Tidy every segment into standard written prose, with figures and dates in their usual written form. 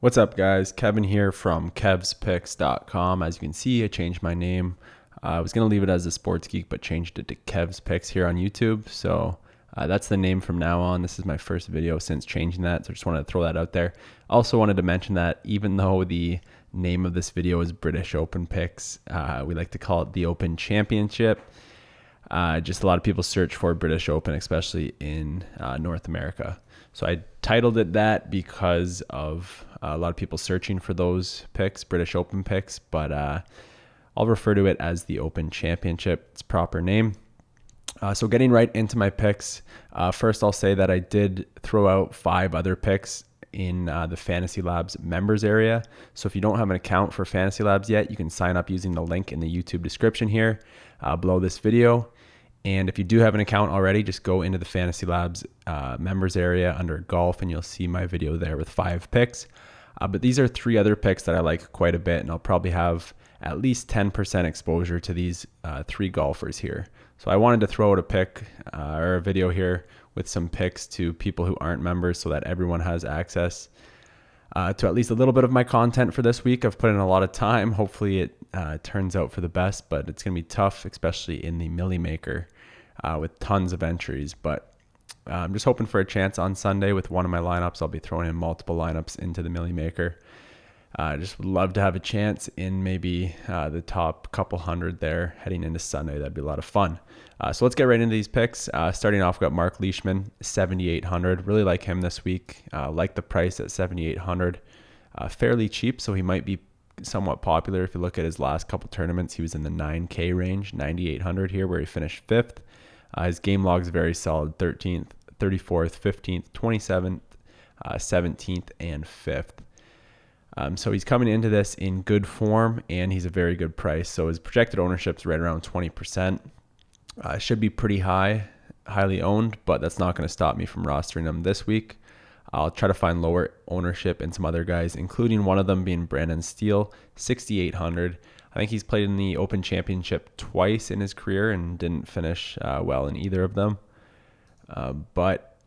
What's up, guys? Kevin here from kevspicks.com. As you can see, I changed my name. I was going to leave it as the Sports Geek, but changed it to Kev's Picks here on YouTube. So that's the name from now on. This is my first video since changing that, so I just wanted to throw that out there. Also wanted to mention that even though the name of this video is British Open Picks, we like to call it the Open Championship. Just a lot of people search for British Open, especially in North America. So I titled it that because of a lot of people searching for those picks, British Open picks, but I'll refer to it as the Open Championship, its proper name. So getting right into my picks, first I'll say that I did throw out 5 other picks in the Fantasy Labs members area. So if you don't have an account for Fantasy Labs yet, you can sign up using the link in the YouTube description here below this video. And if you do have an account already, just go into the Fantasy Labs members area under golf and you'll see my video there with 5 picks. But these are 3 other picks that I like quite a bit, and I'll probably have at least 10% exposure to these 3 golfers here. So I wanted to throw out a pick or a video here with some picks to people who aren't members so that everyone has access to at least a little bit of my content for this week. I've put in a lot of time. Hopefully it turns out for the best, but it's going to be tough, especially in the Millionaire Maker with tons of entries. But I'm just hoping for a chance on Sunday with one of my lineups. I'll be throwing in multiple lineups into the Millionaire Maker. I just would love to have a chance in maybe the top couple hundred there heading into Sunday. That'd be a lot of fun. So let's get right into these picks. Starting off, we've got Marc Leishman, 7,800. Really like him this week. Like the price at 7,800. Fairly cheap, so he might be somewhat popular. If you look at his last couple tournaments, he was in the 9K range, 9,800 here, where he finished 5th. His game log is very solid, 13th, 34th, 15th, 27th, 17th, and 5th. So he's coming into this in good form, and he's a very good price. So his projected ownership is right around 20%. Should be pretty highly owned, but that's not going to stop me from rostering him this week. I'll try to find lower ownership in some other guys, including one of them being Brendan Steele, 6,800. I think he's played in the Open Championship twice in his career and didn't finish well in either of them. But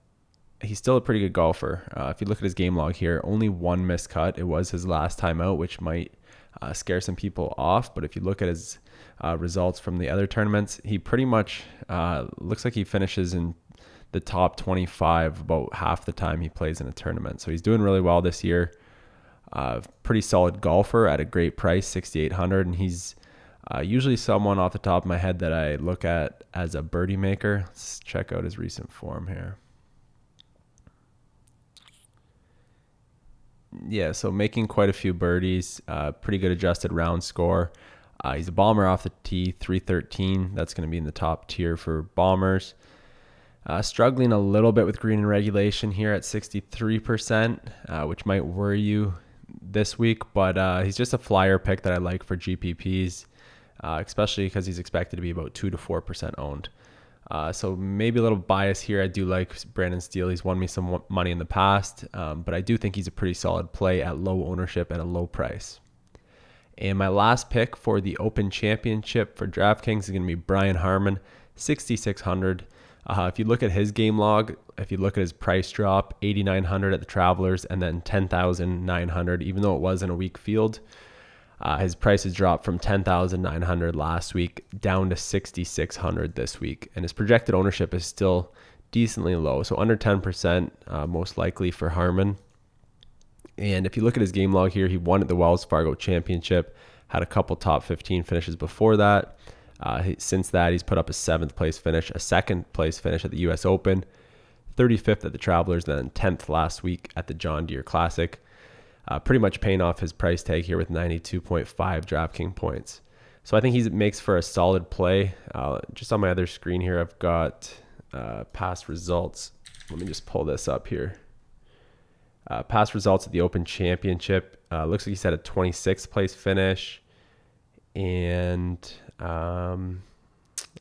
he's still a pretty good golfer. If you look at his game log here, only 1 missed cut. It was his last time out, which might scare some people off. But if you look at his results from the other tournaments, he pretty much looks like he finishes in the top 25 about half the time he plays in a tournament. So he's doing really well this year. Pretty solid golfer at a great price, 6,800, and he's usually someone off the top of my head that I look at as a birdie maker. Let's check out his recent form here. Yeah, so making quite a few birdies, pretty good adjusted round score. He's a bomber off the tee, 313. That's going to be in the top tier for bombers. Struggling a little bit with green and regulation here at 63%, which might worry you this week, but he's just a flyer pick that I like for GPPs, especially because he's expected to be about 2 to 4% owned. So maybe a little bias here. I do like Brendan Steele. He's won me some money in the past, but I do think he's a pretty solid play at low ownership at a low price. And my last pick for the Open Championship for DraftKings is going to be Brian Harman, 6,600. If you look at his game log, if you look at his price drop, 8,900 at the Travelers and then 10,900, even though it was in a weak field, his price has dropped from 10,900 last week down to 6,600 this week. And his projected ownership is still decently low, so under 10% most likely for Harman. And if you look at his game log here, he won at the Wells Fargo Championship, had a couple top 15 finishes before that. Since that, he's put up a 7th place finish, a 2nd place finish at the US Open, 35th at the Travelers, then 10th last week at the John Deere Classic. Pretty much paying off his price tag here with 92.5 DraftKings points. So I think he makes for a solid play. Just on my other screen here, I've got past results. Let me just pull this up here. Past results at the Open Championship. Looks like he's had a 26th place finish. And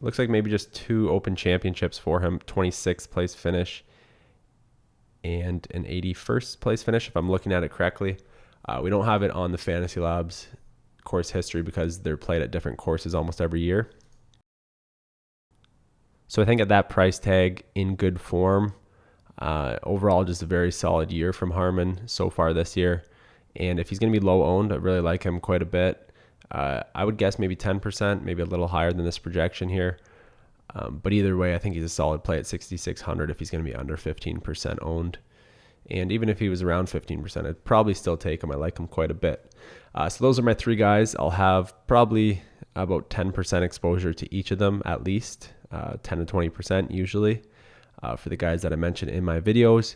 looks like maybe just 2 Open Championships for him, 26th place finish and an 81st place finish, if I'm looking at it correctly. We don't have it on the Fantasy Labs course history because they're played at different courses almost every year. So I think at that price tag, in good form, overall just a very solid year from Harman so far this year. And if he's going to be low owned, I really like him quite a bit. I would guess maybe 10%, maybe a little higher than this projection here. But either way, I think he's a solid play at 6,600 if he's going to be under 15% owned. And even if he was around 15%, I'd probably still take him. I like him quite a bit. So those are my 3 guys. I'll have probably about 10% exposure to each of them at least, 10 to 20% usually for the guys that I mentioned in my videos.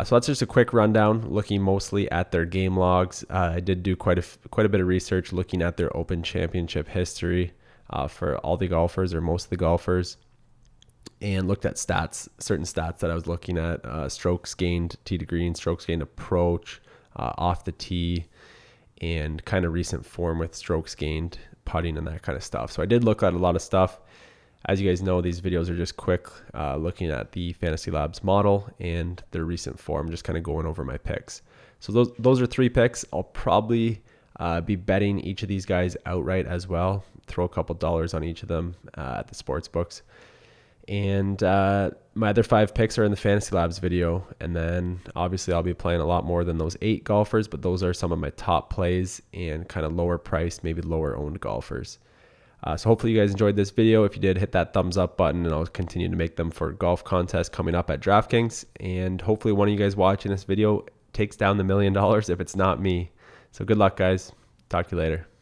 So that's just a quick rundown, looking mostly at their game logs. I did do quite a bit of research looking at their Open Championship history for all the golfers or most of the golfers, and looked at certain stats that I was looking at, strokes gained tee to green, strokes gained approach, off the tee, and kind of recent form with strokes gained, putting, and that kind of stuff. So I did look at a lot of stuff. As you guys know, these videos are just quick, looking at the Fantasy Labs model and their recent form, just kind of going over my picks. So those are 3 picks. I'll probably be betting each of these guys outright as well. Throw a couple dollars on each of them at the sports books. And my other 5 picks are in the Fantasy Labs video. And then obviously I'll be playing a lot more than those 8 golfers, but those are some of my top plays and kind of lower priced, maybe lower owned golfers. So hopefully you guys enjoyed this video. If you did, hit that thumbs up button, and I'll continue to make them for golf contests coming up at DraftKings. And hopefully one of you guys watching this video takes down the $1 million if it's not me. So good luck, guys. Talk to you later.